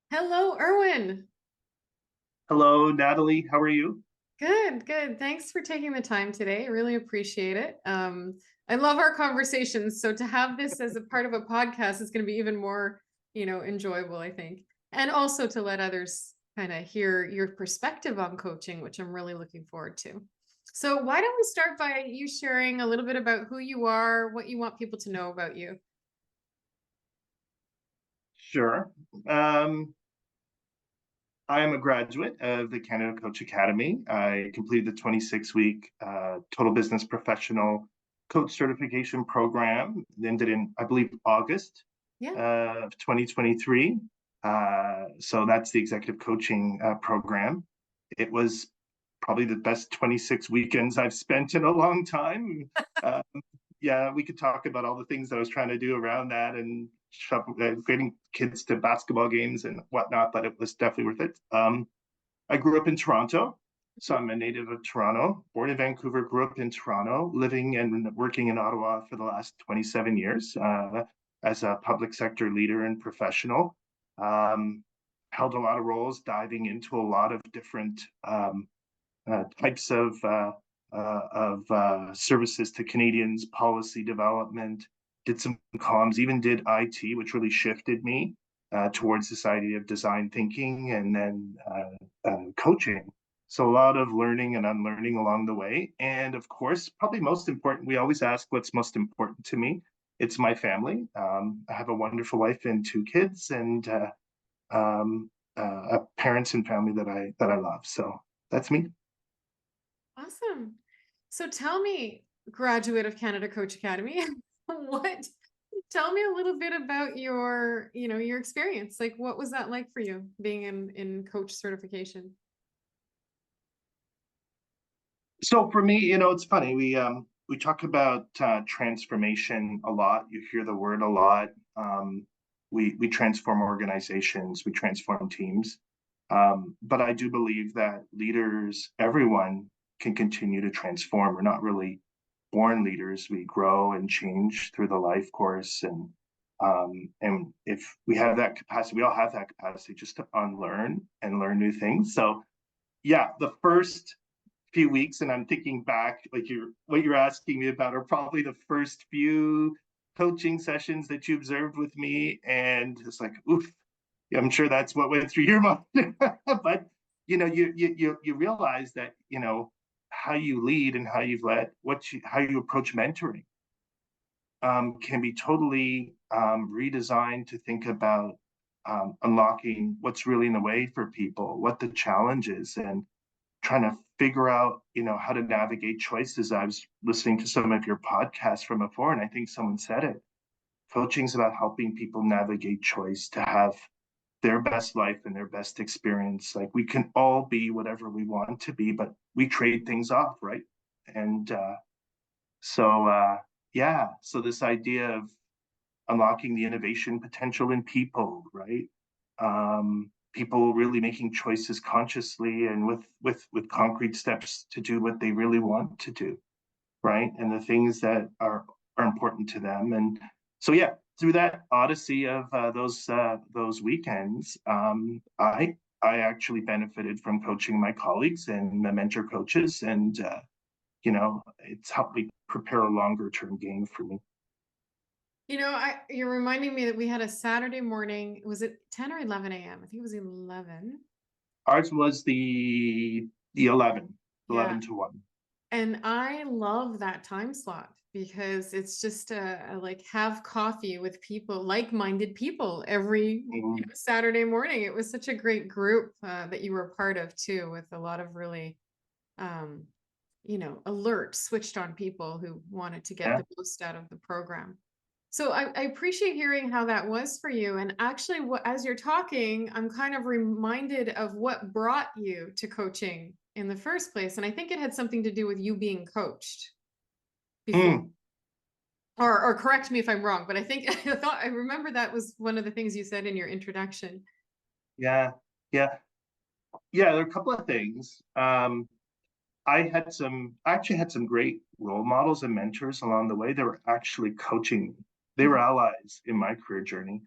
Hello, Irwin. Hello, Natalie. How are you? Good, good. Thanks for taking the time today. I really appreciate it. I love our conversations. So to have this as a part of a podcast is going to be even more, enjoyable, I think. And also to let others kind of hear your perspective on coaching, which I'm really looking forward to. So why don't we start by you sharing a little bit about who you are, what you want people to know about you? Sure. Um, I am a graduate of the Canada Coach Academy. I completed the 26-week Total Business Professional Coach Certification Program. It ended in, I believe, August Yeah. of 2023. So that's the executive coaching program. It was probably the best 26 weekends I've spent in a long time. Uh, yeah, we could talk about all the things that I was trying to do around that and getting kids to basketball games and whatnot, but it was definitely worth it. I grew up in Toronto, so I'm a native of Toronto, born in Vancouver, grew up in Toronto, living and working in Ottawa for the last 27 years as a public sector leader and professional. Um, Held a lot of roles, diving into a lot of different types of services to Canadians, policy development, did some comms, even did IT, which really shifted me towards this idea of design thinking and then coaching. So a lot of learning and unlearning along the way. And of course, probably most important, we always ask what's most important to me. It's my family. I have a wonderful wife and two kids, and um, parents and family that I love. So that's me. Awesome. So tell me, graduate of Canada Coach Academy, what tell me a little bit about your experience. Like what was that like for you being in coach certification? So for me, it's funny. We talk about transformation a lot. You hear the word a lot. We transform organizations, we transform teams. But I do believe that leaders, everyone can continue to transform. We're not really born leaders. We grow and change through the life course, and if we have that capacity, we all have that capacity just to unlearn and learn new things. So yeah, the first few weeks, and I'm thinking back, like what you're asking me about are probably the first few coaching sessions that you observed with me, and it's like, oof, yeah, I'm sure that's what went through your mind. But you realize that how you lead and how you've led, how you approach mentoring can be totally redesigned to think about unlocking what's really in the way for people, what the challenge is, and trying to figure out, how to navigate choices. I was listening to some of your podcasts from before, and I think someone said it. Coaching is about helping people navigate choice to have their best life and their best experience. Like we can all be whatever we want to be, but we trade things off, right? And yeah, so this idea of unlocking the innovation potential in people, right? People really making choices consciously and with concrete steps to do what they really want to do, right? And the things that are important to them. And so yeah, through that odyssey of those weekends, I actually benefited from coaching my colleagues and the mentor coaches, and it's helped me prepare a longer term game for me. You're reminding me that we had a Saturday morning. Was it 10 or 11 a.m.? I think it was 11. Ours was the 11, Yeah. 11 to 1. And I love that time slot because it's just like have coffee with people, like-minded people every Mm, Saturday morning. It was such a great group that you were a part of too, with a lot of really, um, alert, switched on people who wanted to get yeah. the most out of the program. So I appreciate hearing how that was for you. And actually, as you're talking, I'm kind of reminded of what brought you to coaching in the first place. And I think it had something to do with you being coached before. Mm, Or correct me if I'm wrong, but I think I remember that was one of the things you said in your introduction. yeah. Yeah. Yeah. There are a couple of things. I actually had some great role models and mentors along the way that were actually coaching me. They were allies in my career journey.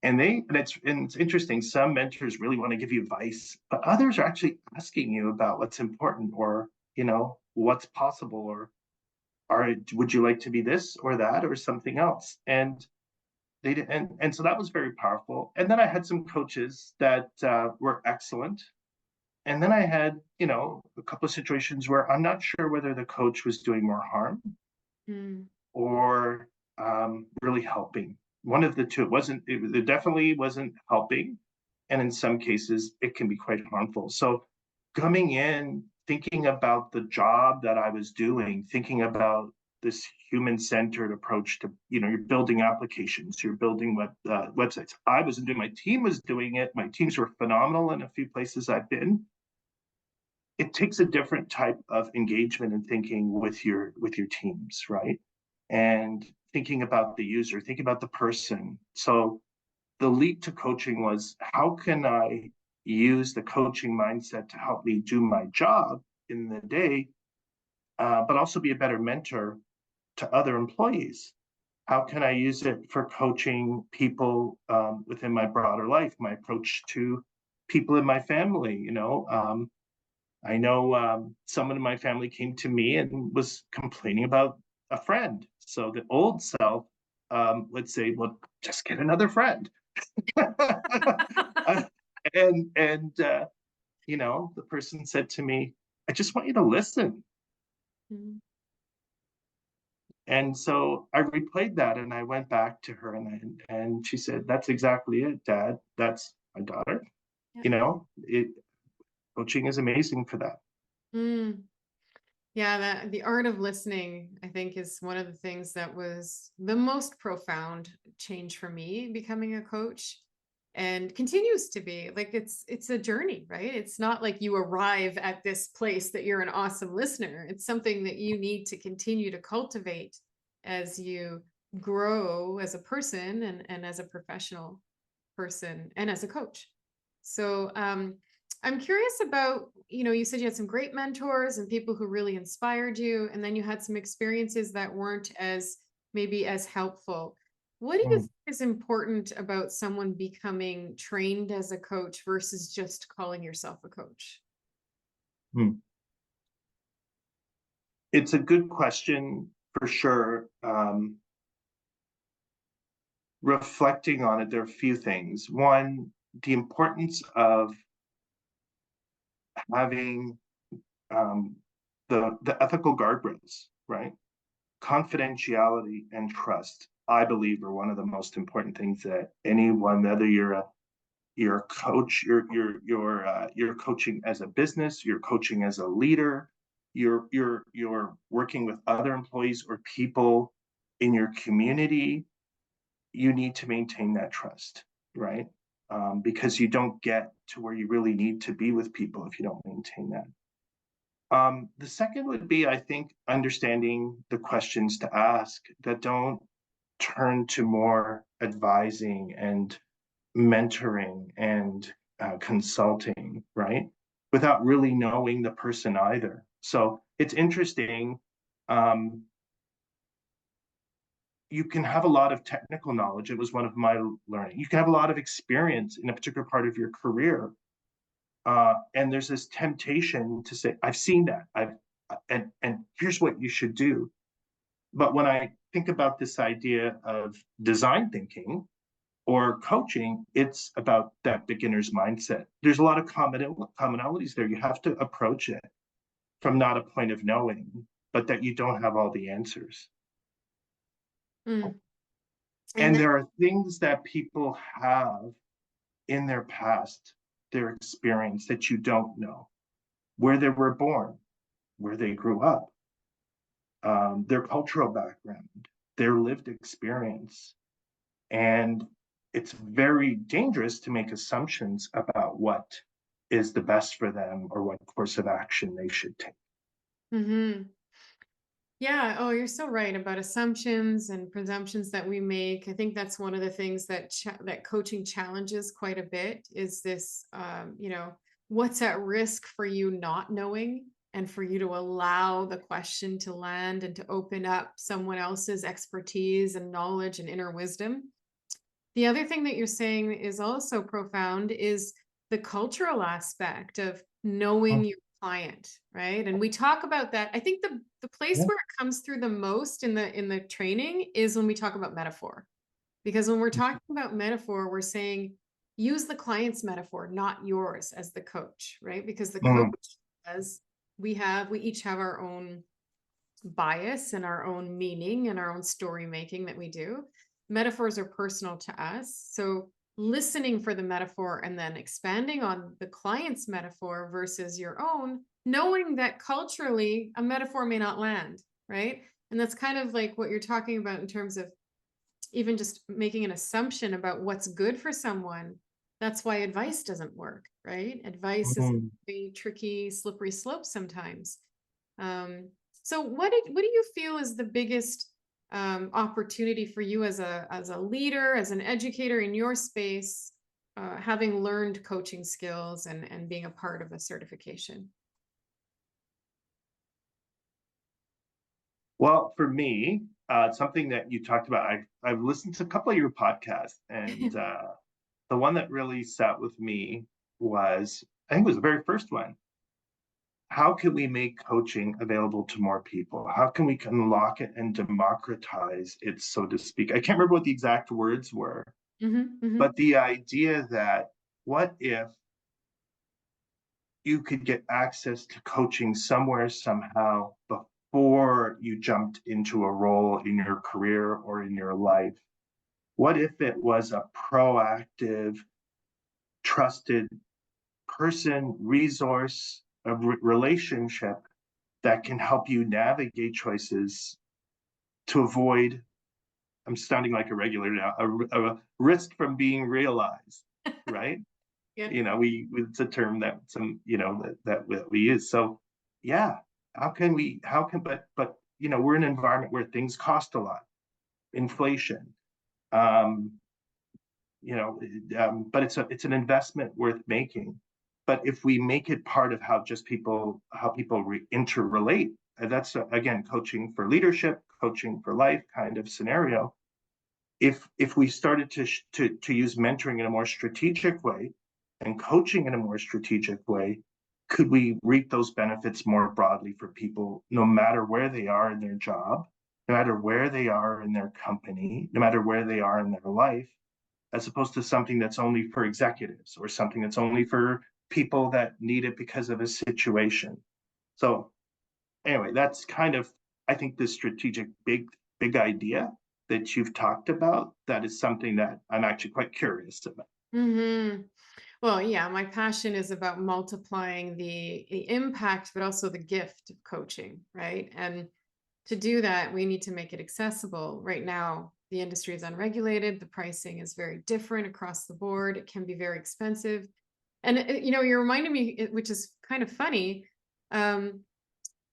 And it's interesting. Some mentors really want to give you advice, but others are actually asking you about what's important, or what's possible, or would you like to be this or that or something else? And they did, and so that was very powerful. And then I had some coaches that were excellent. And then I had, a couple of situations where I'm not sure whether the coach was doing more harm Mm. or really helping. One of the two. It definitely wasn't helping. And in some cases, it can be quite harmful. So coming in, thinking about the job that I was doing, thinking about this human-centered approach to, you're building applications, you're building websites. I wasn't doing, my team was doing it. My teams were phenomenal in a few places I've been. It takes a different type of engagement and thinking with your teams, right? And thinking about the user, thinking about the person. So the leap to coaching was, how can I use the coaching mindset to help me do my job in the day, but also be a better mentor to other employees? How can I use it for coaching people within my broader life, my approach to people in my family? I know someone in my family came to me and was complaining about a friend. So the old self would say, well, just get another friend. And the person said to me, I just want you to listen. Mm. And so I replayed that, and I went back to her, and she said, that's exactly it, Dad. That's my daughter. Yeah. Coaching is amazing for that. Mm. Yeah, that the art of listening, I think, is one of the things that was the most profound change for me becoming a coach, and continues to be. Like, it's a journey, right? It's not like you arrive at this place that you're an awesome listener. It's something that you need to continue to cultivate as you grow as a person, and as a professional person, and as a coach. So I'm curious about, you said you had some great mentors and people who really inspired you, and then you had some experiences that weren't as maybe as helpful. What do you Mm, think is important about someone becoming trained as a coach versus just calling yourself a coach? mm. It's a good question for sure. Reflecting on it, there are a few things. One, the importance of having um, the ethical guardrails, right? Confidentiality and trust, I believe, are one of the most important things that anyone, whether you're a coach, you're coaching as a business, you're coaching as a leader, you're working with other employees or people in your community, you need to maintain that trust, right? Because you don't get to where you really need to be with people if you don't maintain that. The second would be, I think, understanding the questions to ask that don't turn to more advising and mentoring and consulting, right? Without really knowing the person either. So it's interesting. Um, you can have a lot of technical knowledge. It was one of my learning. You can have a lot of experience in a particular part of your career. And there's this temptation to say, I've seen that. And here's what you should do. But when I think about this idea of design thinking or coaching, it's about that beginner's mindset. There's a lot of commonalities there. You have to approach it from not a point of knowing, but that you don't have all the answers. Mm. And And then, there are things that people have in their past, their experience that you don't know, where they were born, where they grew up, their cultural background, their lived experience. And it's very dangerous to make assumptions about what is the best for them or what course of action they should take. mhm. Yeah. Oh, you're so right about assumptions and presumptions that we make. I think that's one of the things that that coaching challenges quite a bit is this, what's at risk for you not knowing? and for you to allow the question to land and to open up someone else's expertise and knowledge and inner wisdom. The other thing that you're saying is also profound is the cultural aspect of knowing Mm, your client, right? And we talk about that. I think the place yeah. where it comes through the most in the training is when we talk about metaphor. Because when we're talking about metaphor, we're saying use the client's metaphor, not yours as the coach, right? Because the coach, Mm, as we each have our own bias and our own meaning and our own story making that we do. Metaphors are personal to us. So listening for the metaphor and then expanding on the client's metaphor versus your own, knowing that culturally a metaphor may not land, right? And that's kind of like what you're talking about in terms of even just making an assumption about what's good for someone. That's why advice doesn't work, right? Advice is mm. a tricky, slippery slope sometimes. Um, so what do you feel is the biggest opportunity for you as a leader, as an educator in your space, having learned coaching skills and being a part of a certification? Well, for me, something that you talked about, I've listened to a couple of your podcasts, and the one that really sat with me was, I think it was the very first one. How can we make coaching available to more people? How can we unlock it and democratize it, so to speak? I can't remember what the exact words were, Hmm. but the idea that what if you could get access to coaching somewhere, somehow, before you jumped into a role in your career or in your life? What if it was a proactive, trusted person, resource, a relationship that can help you navigate choices to avoid, I'm sounding like a regular now, a risk from being realized, right? Yeah. It's a term that that we use. So yeah, but we're in an environment where things cost a lot, inflation, um but it's an investment worth making. But if we make it part of how people interrelate, that's again coaching for leadership, coaching for life kind of scenario. If we started to use mentoring in a more strategic way and coaching in a more strategic way, could we reap those benefits more broadly for people, no matter where they are in their job, no matter where they are in their company, no matter where they are in their life, as opposed to something that's only for executives or something that's only for people that need it because of a situation. So anyway, that's kind of, I think, the strategic big idea that you've talked about. That is something that I'm actually quite curious about. Hmm. Well, yeah, my passion is about multiplying the impact, but also the gift of coaching, right? And to do that, we need to make it accessible. Right now, the industry is unregulated. The pricing is very different across the board. It can be very expensive. And, you're reminding me, which is kind of funny. Um,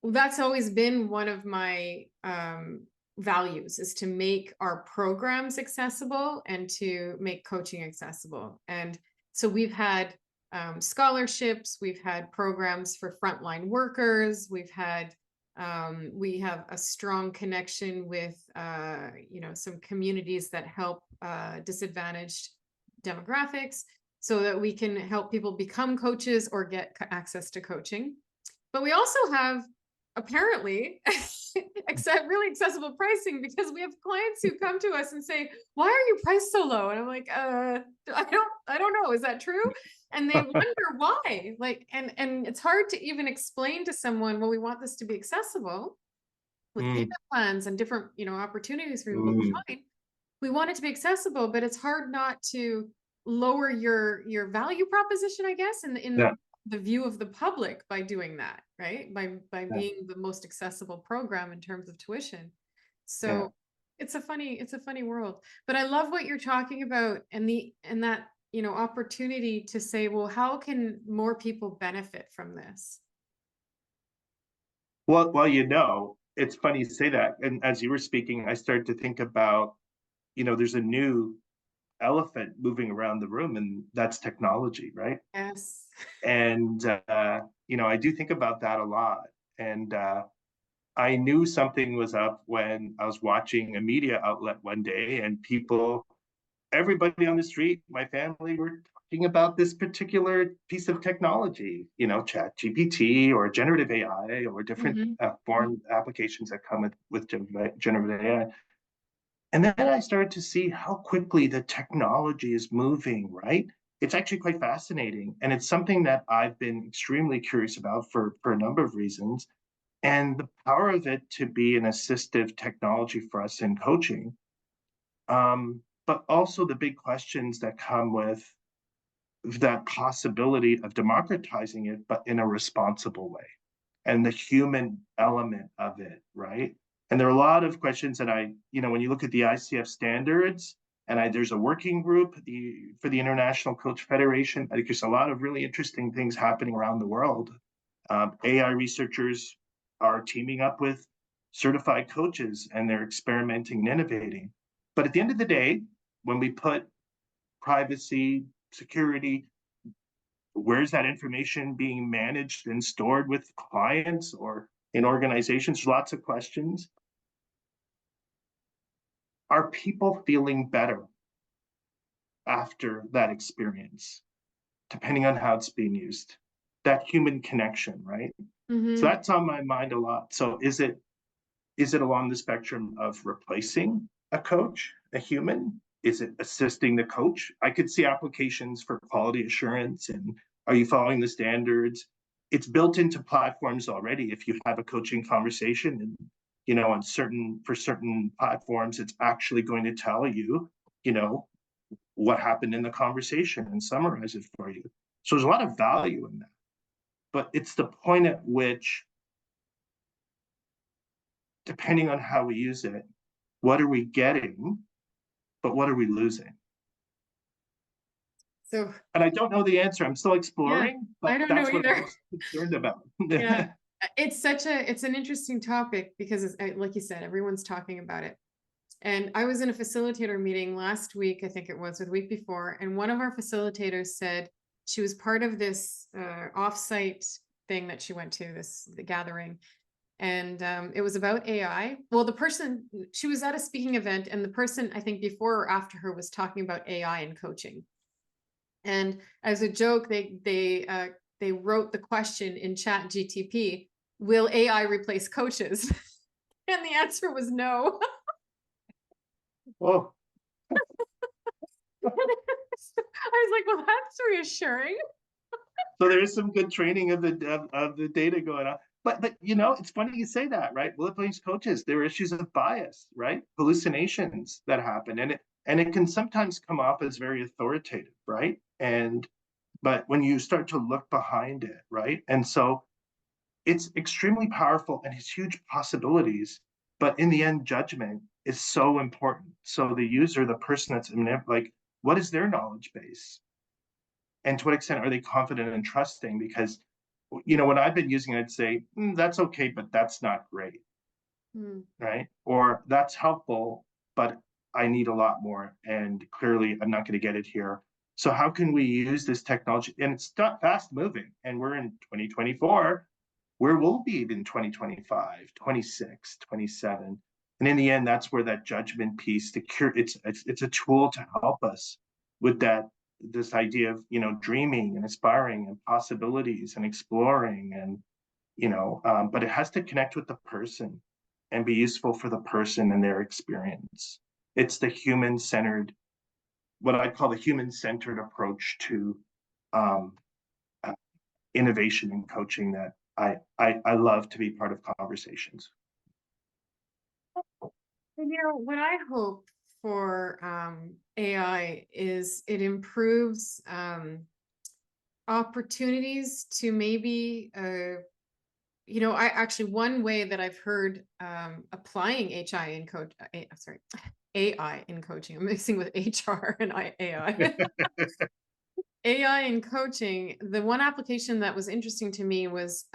that's always been one of my values is to make our programs accessible and to make coaching accessible. And so we've had scholarships, we've had programs for frontline workers, we have a strong connection with some communities that help disadvantaged demographics so that we can help people become coaches or get access to coaching. But we also have apparently really accessible pricing because we have clients who come to us and say, why are you priced so low? And I'm like, I don't know, is that true? And they wonder why. Like, and it's hard to even explain to someone, well, we want this to be accessible with payment Mm, plans and different opportunities for people to mm, join. We want it to be accessible, but it's hard not to lower your value proposition, I guess, in yeah, the view of the public by doing that, right? By yeah, being the most accessible program in terms of tuition. yeah. So it's a funny world. But I love what you're talking about and that opportunity to say, well, how can more people benefit from this? Well, it's funny you say that. And as you were speaking, I started to think about, there's a new elephant moving around the room, and that's technology, right? Yes. And I do think about that a lot. And I knew something was up when I was watching a media outlet one day, and everybody on the street, my family, were talking about this particular piece of technology, Chat GPT or generative AI or different Hmm. form applications that come with generative AI. And then I started to see how quickly the technology is moving, right? It's actually quite fascinating. And it's something that I've been extremely curious about for a number of reasons. And the power of it to be an assistive technology for us in coaching, but also the big questions that come with that possibility of democratizing it, but in a responsible way, and the human element of it, right? And there are a lot of questions that when you look at the ICF standards, and there's a working group for the International Coach Federation. I think there's a lot of really interesting things happening around the world. AI researchers are teaming up with certified coaches, and they're experimenting and innovating. But at the end of the day, when we put privacy, security, where's that information being managed and stored with clients or in organizations? Lots of questions. Are people feeling better after that experience, depending on how it's being used? That human connection, right? So Hmm. that's on my mind a lot. So is it along the spectrum of replacing a coach, a human? Is it assisting the coach? I could see applications for quality assurance and are you following the standards? It's built into platforms already. If you have a coaching conversation and on certain platforms, it's actually going to tell you, what happened in the conversation and summarize it for you. So there's a lot of value in that. But it's the point at which, depending on how we use it, what are we getting, but what are we losing? So And I don't know the answer. I'm still yeah, exploring, I but don't know that's what I'm either. most concerned about. Yeah. It's an interesting topic because like you said, everyone's talking about it. And I was in a facilitator meeting last week, I think it was, or the week before, and one of our facilitators said she was part of this offsite thing that she went to, the gathering, and it was about AI. Well, she was at a speaking event, and the person I think before or after her was talking about AI and coaching. And as a joke, they wrote the question in Chat GTP: "Will AI replace coaches?" And the answer was no. Oh, I was like, well, that's reassuring. so there is some good training of the data going on. But it's funny you say that, right? Willis coaches, there are issues of bias, right? Hallucinations that happen, and it can sometimes come off as very authoritative, right? But when you start to look behind it, right? And so it's extremely powerful and has huge possibilities. But in the end, judgment is so important. So the user, the person that's like, what is their knowledge base? And to what extent are they confident and trusting? Because, what I've been using, I'd say, that's okay, but that's not great, Hmm. right? Or that's helpful, but I need a lot more. And clearly, I'm not going to get it here. So how can we use this technology? And it's not fast moving. And we're in 2024. Where will we be in 2025, 26, 27? And in the end, that's where that judgment piece, it's a tool to help us with this idea of dreaming and aspiring and possibilities and exploring and but it has to connect with the person and be useful for the person and their experience. It's the human-centered, what I call the human-centered approach to um, uh, innovation and coaching that I love to be part of conversations. And what I hope for AI is it improves opportunities to maybe I actually, one way that I've heard applying HI in coach sorry, AI in coaching. I'm mixing with HR and AI. AI in coaching, the one application that was interesting to me was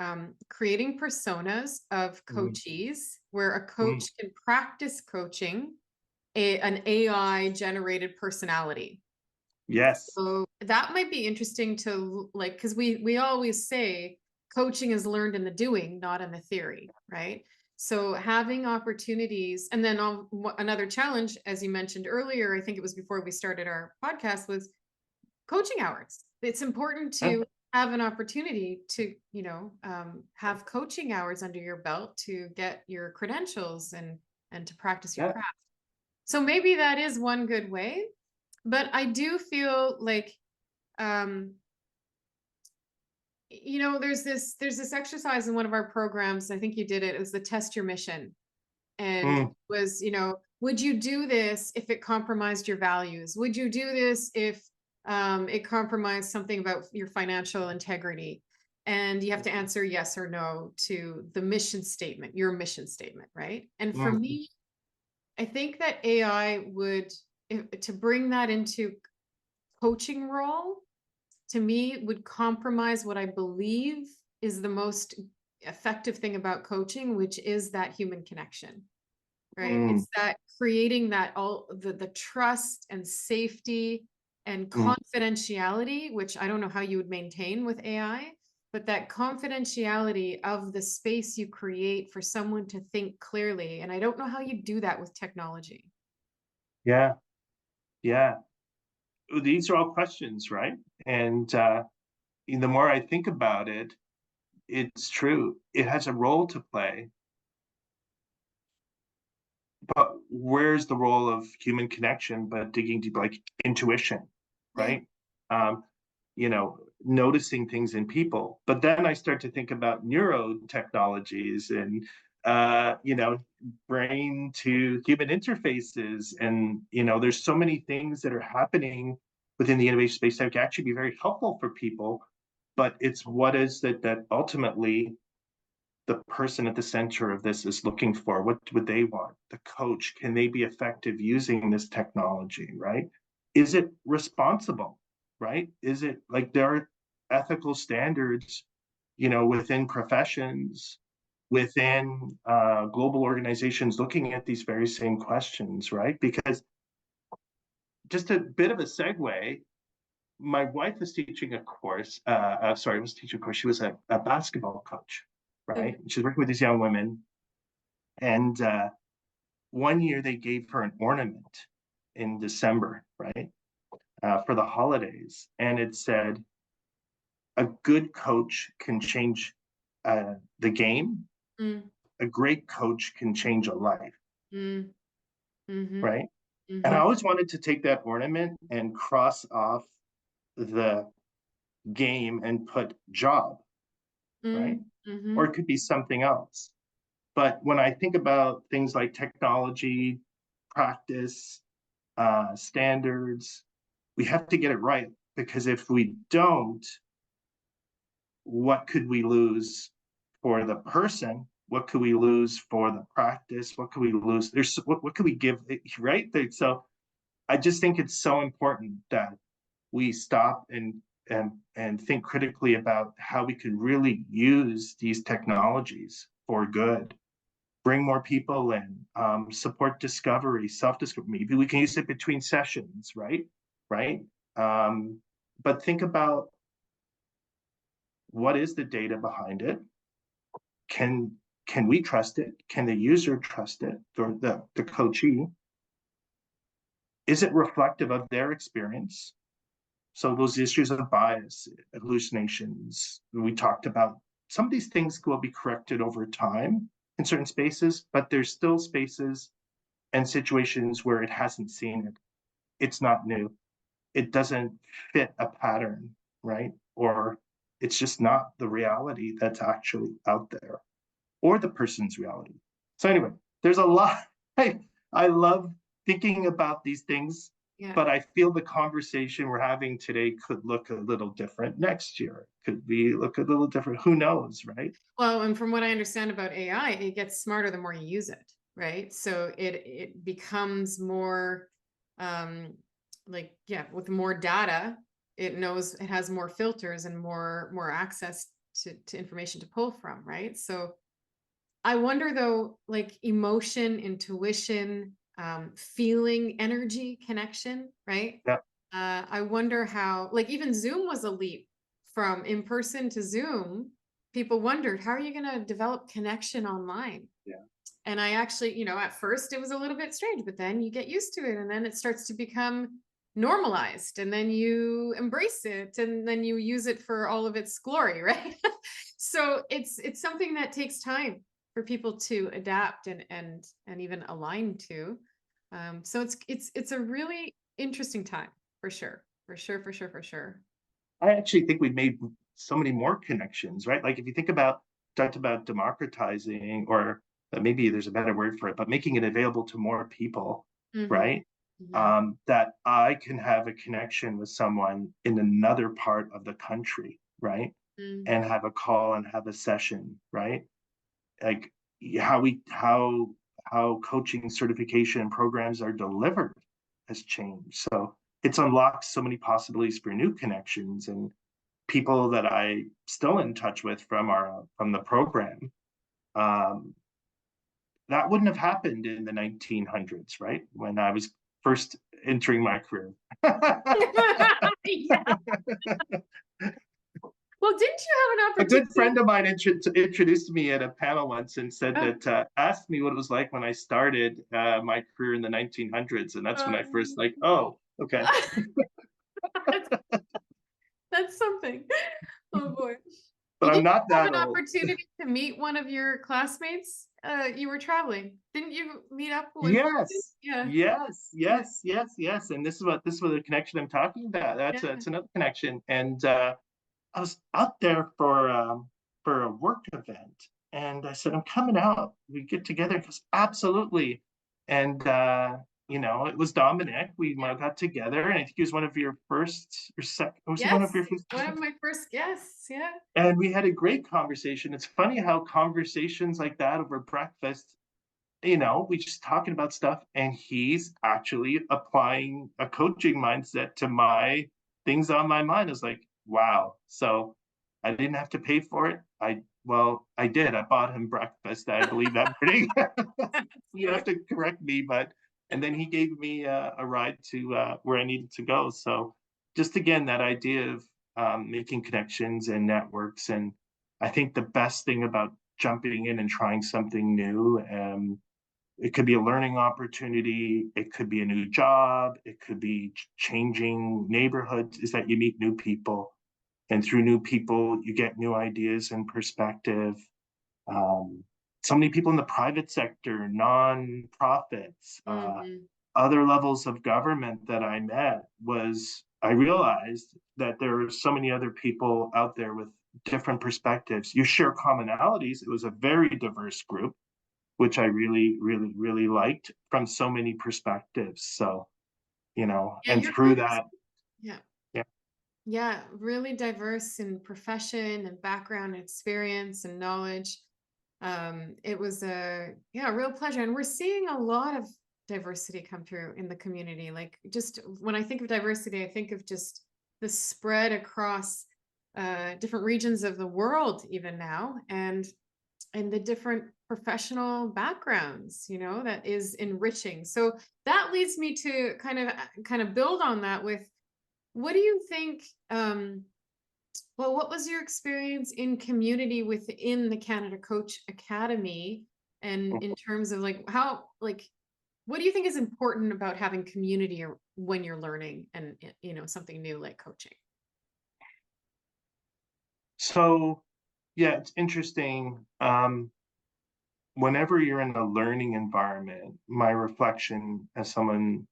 creating personas of Mm, coachees where a mm, coach can practice coaching an AI generated personality. Yes. So that might be interesting to like, because we always say coaching is learned in the doing, not in the theory, right? So having opportunities, and then another challenge, as you mentioned earlier, I think it was before we started our podcast, was coaching hours. It's important Yeah. to have an opportunity to, have coaching hours under your belt to get your credentials and to practice your Yeah. craft. So maybe that is one good way. But I do feel like, um, there's this exercise in one of our programs. I think you did it. It was the test your mission, and Mm, was, would you do this if it compromised your values? Would you do this if it compromised something about your financial integrity? And you have to answer yes or no to the mission statement, your mission statement, right? And for mm, me, I think that AI to bring that into coaching role, to me, would compromise what I believe is the most effective thing about coaching, which is that human connection, right? mm, It's that creating that all the trust and safety and mm. confidentiality, which I don't know how you would maintain with AI, but that confidentiality of the space you create for someone to think clearly. And I don't know how you do that with technology. Yeah. Yeah. These are all questions, right? And the more I think about it, it's true. It has a role to play, but where's the role of human connection, but digging deep, like intuition, Yeah. right? Um, Noticing things in people. But then I start to think about neurotechnologies and, brain to human interfaces. And, there's so many things that are happening within the innovation space that can actually be very helpful for people. But it's what is that ultimately the person at the center of this is looking for. What would they want? The coach, can they be effective using this technology, right? Is it responsible, right? Is it like there are ethical standards, within professions, within global organizations looking at these very same questions, right? Because just a bit of a segue, my wife was teaching a course. Was teaching a course. She was a basketball coach, right? She's working with these young women, and one year they gave her an ornament in December, right, for the holidays, and it said, "A good coach can change the game. Mm, A great coach can change a life." mm, mm-hmm, Right? And I mm-hmm, always wanted to take that ornament and cross off the game and put job, right? mm, Or mm-hmm. it could be something else. But when I think about things like technology, practice, standards, we have to get it right, because if we don't, what could we lose for the person? What could we lose for the practice? What could we lose? What could we give, right? So I just think it's so important that we stop and think critically about how we can really use these technologies for good. Bring more people in, support discovery, self-discovery. Maybe we can use it between sessions, right? Right. But think about, what is the data behind it? Can can we trust it? Can the user trust it? Or the coachee? Is it reflective of their experience? So those issues of bias, hallucinations, we talked about, some of these things will be corrected over time in certain spaces, but there's still spaces and situations where it hasn't seen it. It's not new. It doesn't fit a pattern, right? Or it's just not the reality that's actually out there, or the person's reality. So anyway, there's a lot. I love thinking about these things, Yeah. but I feel the conversation we're having today could look a little different next year. Could be look a little different. Who knows, right? Well, and from what I understand about AI, it gets smarter the more you use it, right? So it becomes more like, yeah, with more data, it knows it has more filters and more access to information to pull from, right? So I wonder though, like emotion, intuition, feeling energy connection, right? Yeah. I wonder how, like, even Zoom was a leap from in person to Zoom. People wondered, how are you going to develop connection online? Yeah. And I actually, at first it was a little bit strange, but then you get used to it and then it starts to become normalized and then you embrace it and then you use it for all of its glory, right? So it's something that takes time for people to adapt and even align to. So it's a really interesting time for sure. For sure, for sure, for sure. I actually think we've made so many more connections, right? Like if you think about, talked about democratizing, or maybe there's a better word for it, but making it available to more people, Hmm. right? Hmm. That I can have a connection with someone in another part of the country, right? Mm. And have a call and have a session, right? Like how we how coaching certification programs are delivered has changed. So it's unlocked so many possibilities for new connections and people that I still in touch with from the program. Um, that wouldn't have happened in the 1900s, right? When I was first entering my career. Yeah. Well, didn't you have an A good opportunity? friend of mine introduced me at a panel once and said Uh, that asked me what it was like when I started my career in the 1900s, and that's when I first like, um, oh, okay. that's, that's something. Oh boy. But You I'm didn't not have that an old. opportunity to meet one of your classmates? You were traveling. Didn't you meet up when? Yes, Yeah. yes, Yeah. yes, yes, yes. And this is what the connection I'm talking about. Yeah. That's another connection. And I was out there for a work event, and I said, I'm coming out. We get together. He goes, absolutely. And it was Dominic. We Yeah. got together, and I think he was one of your first or second. Was he one Yes. of your first? One of my first guests. Yeah. And we had a great conversation. It's funny how conversations like that over breakfast, we just talking about stuff, and he's actually applying a coaching mindset to my things on my mind. Is like, wow. So I didn't have to pay for it. I did. I bought him breakfast, I believe, that morning. You have to correct me, but and then he gave me a ride to where I needed to go. So just again, that idea of making connections and networks, and I think the best thing about jumping in and trying something new, it could be a learning opportunity, it could be a new job, it could be changing neighborhoods, is that you meet new people. And through new people, you get new ideas and perspective. Um, so many people in the private sector, nonprofits, Hmm. other levels of government that I met, I realized that there are so many other people out there with different perspectives. You share commonalities. It was a very diverse group, which I really, really, really liked from so many perspectives. So, Yeah. and Your through conversation. that, Yeah. yeah, Yeah. Really diverse in profession and background and experience and knowledge. It was a real pleasure. And we're seeing a lot of diversity come through in the community. Like, just when I think of diversity, I think of just the spread across different regions of the world even now, and the different professional backgrounds, that is enriching. So that leads me to kind of build on that with, what do you think, well, what was your experience in community within the Canada Coach Academy? And in terms of, like, what do you think is important about having community or when you're learning and, something new like coaching? so yeah, it's interesting. Whenever you're in a learning environment, my reflection as someone,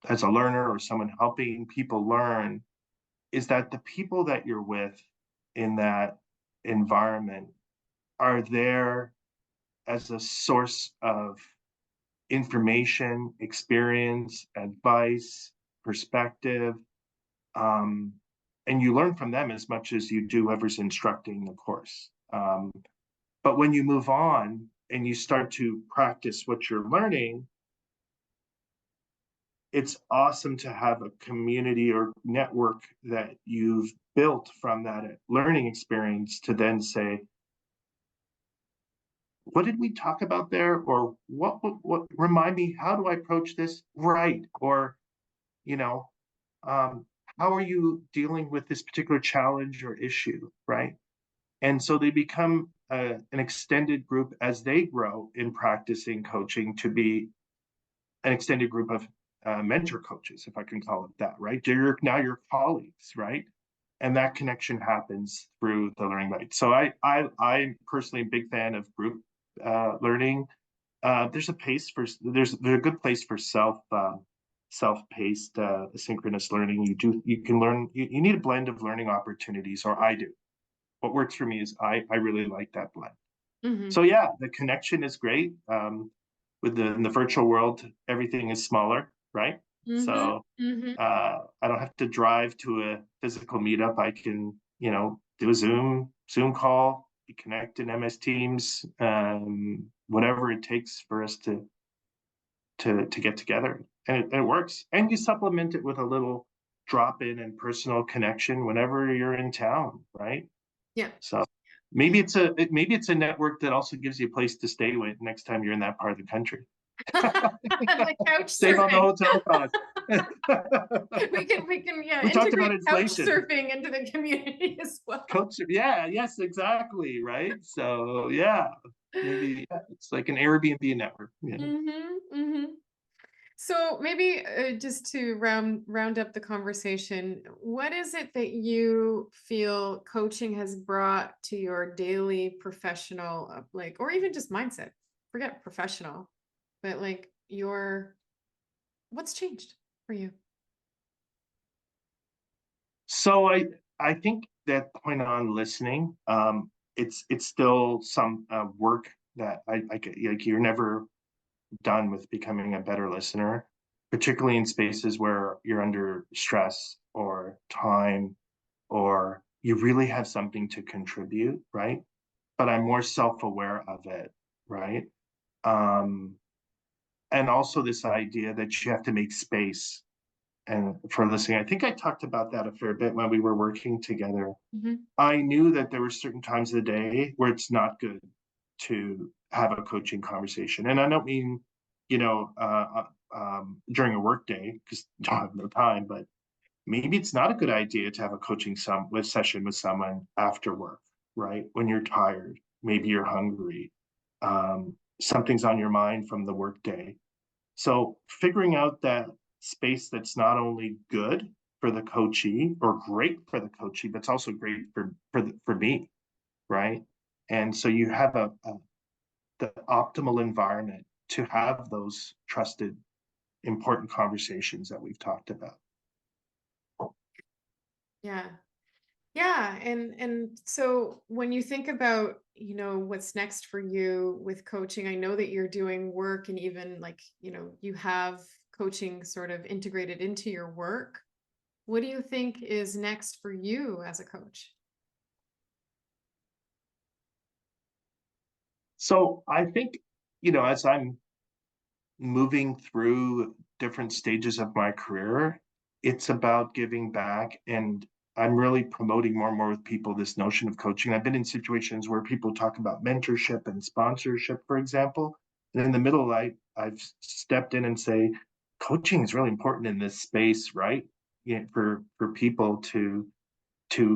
as a learner or someone helping people learn, is that the people that you're with in that environment are there as a source of information, experience, advice, perspective, um, and you learn from them as much as you do whoever's instructing the course. But when you move on and you start to practice what you're learning, it's awesome to have a community or network that you've built from that learning experience to then say, what did we talk about there? Or what remind me, how do I approach this? Right. Or, you know, um, how are you dealing with this particular challenge or issue? Right. And so they become an extended group as they grow in practicing coaching to be an extended group of mentor coaches, if I can call it that, right? They're now your colleagues, right? And that connection happens through the learning right. So I'm personally a big fan of group learning. There's a pace for there's a good place for self-paced synchronous learning. You can learn. You need a blend of learning opportunities, or I do. What works for me is I really like that blend. Mm-hmm. So yeah, the connection is great. With in the virtual world, everything is smaller, right? Mm-hmm. So Mm-hmm. I don't have to drive to a physical meetup. I can, do a Zoom call, connect in MS Teams, whatever it takes for us to get together, and it works. And you supplement it with a little drop in and personal connection whenever you're in town, right? Yeah. So maybe it's a network that also gives you a place to stay with next time you're in that part of the country. Like couch Save on the surfing. hotel cost. We can We talked about integrate couch inflation. surfing into the community as well. Culture, yeah, yes, exactly, right. So yeah, maybe it's like an Airbnb network. Mm-hmm. Mm-hmm. So maybe just to round up the conversation, what is it that you feel coaching has brought to your daily professional, like, or even just mindset? Forget professional, but like what's changed for you? So I think that point on listening, it's still some work that like you're never done with becoming a better listener, particularly in spaces where you're under stress or time, or you really have something to contribute, right? But I'm more self-aware of it, right? Um, and also this idea that you have to make space and for listening. I think I talked about that a fair bit when we were working together. Mm-hmm. I knew that there were certain times of the day where it's not good to have a coaching conversation. And I don't mean, during a work day, because I don't have no time, but maybe it's not a good idea to have a coaching session with someone after work, right? When you're tired, maybe you're hungry, something's on your mind from the work day. So figuring out that space that's not only good for the coachee or great for the coachee, but it's also great for me, right? And so you have the optimal environment to have those trusted, important conversations that we've talked about. Yeah. Yeah, and so when you think about, what's next for you with coaching, I know that you're doing work and even like, you have coaching sort of integrated into your work. What do you think is next for you as a coach? So I think, as I'm moving through different stages of my career, it's about giving back. And I'm really promoting more and more with people this notion of coaching. I've been in situations where people talk about mentorship and sponsorship, for example. And in the middle, I've stepped in and say, coaching is really important in this space, right? For people to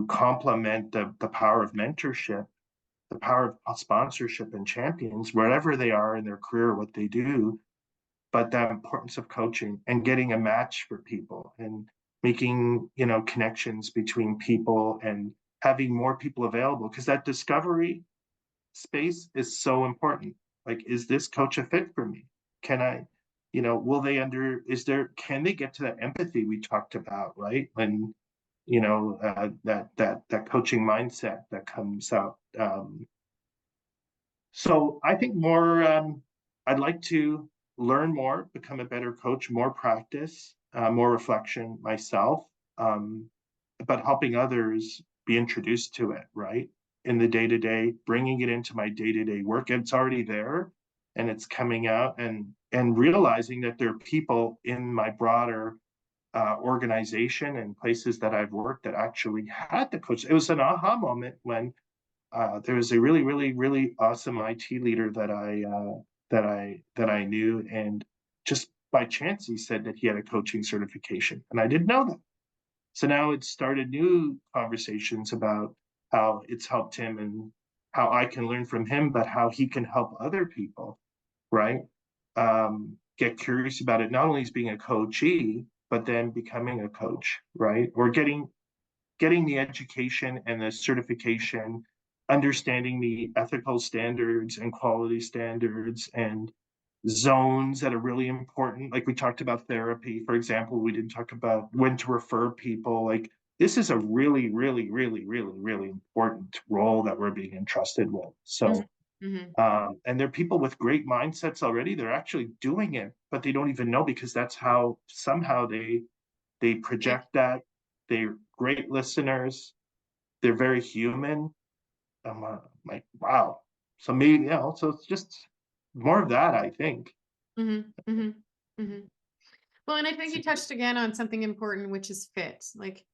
complement the power of mentorship, the power of sponsorship and champions, wherever they are in their career, what they do, but the importance of coaching and getting a match for people and making, connections between people and having more people available, because that discovery space is so important. Like, is this coach a fit for me? Can I, will they can they get to that empathy we talked about, right? When, that coaching mindset that comes out. So I think more, I'd like to learn more, become a better coach, more practice, more reflection myself, but helping others be introduced to it, right? In the day to day, bringing it into my day to day work. It's already there and it's coming out, and realizing that there are people in my broader organization and places that I've worked that actually had the coach. It was an aha moment when there was a really awesome IT leader that I knew, and just by chance he said that he had a coaching certification, and I didn't know that. So now it started new conversations about how it's helped him and how I can learn from him, but how he can help other people, right? Get curious about it, not only as being a coachee, but then becoming a coach, right? Or getting the education and the certification, understanding the ethical standards and quality standards and zones that are really important. Like we talked about therapy, for example, we didn't talk about when to refer people. Like this is a really important role that we're being entrusted with. So, Mhm. and there are people with great mindsets already. They're actually doing it, but they don't even know because that's how somehow they Yeah. project that. They're great listeners. They're very human. I'm like, wow. So maybe, so it's just more of that, I think. Mhm. Mhm. Mhm. Well, and I think you touched again on something important, which is fit. Like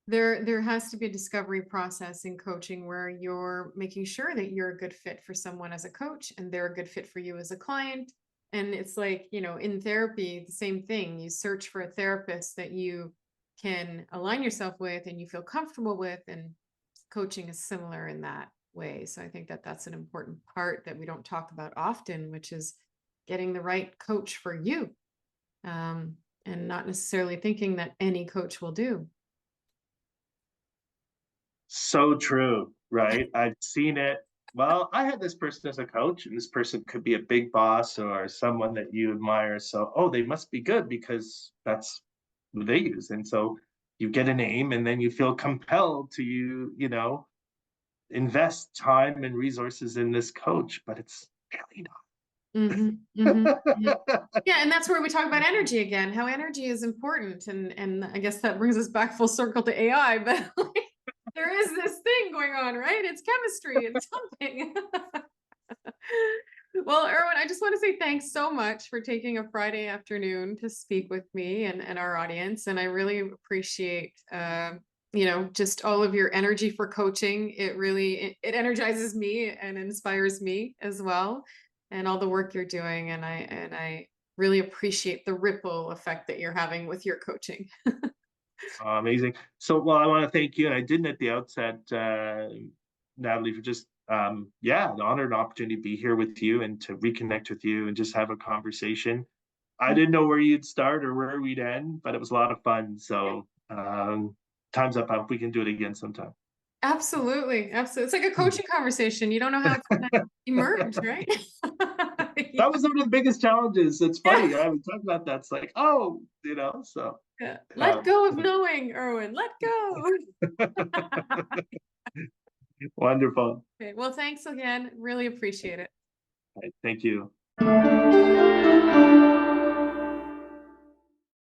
there has to be a discovery process in coaching where you're making sure that you're a good fit for someone as a coach and they're a good fit for you as a client. And it's like, in therapy, the same thing. You search for a therapist that you can align yourself with and you feel comfortable with, and coaching is similar in that way. So I think that that's an important part that we don't talk about often, which is getting the right coach for you, um, and not necessarily thinking that any coach will do. So true, right? I've seen it. Well, I had this person as a coach, and this person could be a big boss or someone that you admire. So, oh, they must be good because that's who they use. And so you get a name, and then you feel compelled to invest time and resources in this coach, but it's really Mhm, mhm, mhm. not. Yeah, and that's where we talk about energy again, how energy is important, and I guess that brings us back full circle to AI, but like, there is this thing going on, right? It's chemistry, it's something. Well, Irwin, I just want to say thanks so much for taking a Friday afternoon to speak with me and our audience. And I really appreciate, just all of your energy for coaching. It energizes me and inspires me as well, and all the work you're doing. And I really appreciate the ripple effect that you're having with your coaching. Amazing. So, well, I want to thank you, and I didn't at the outset, Natalie, for just an honor and opportunity to be here with you and to reconnect with you and just have a conversation. I didn't know where you'd start or where we'd end, but it was a lot of fun. So, time's up. I hope we can do it again sometime. Absolutely, absolutely. It's like a coaching conversation. You don't know how it's going to emerge, right? Yeah. That was one of the biggest challenges. It's Yeah. funny. I was talking about that. It's like, oh, so. Yeah. Let Um, go of knowing, Irwin. Let go. Wonderful. Okay. Well, thanks again. Really appreciate it. All right, thank you.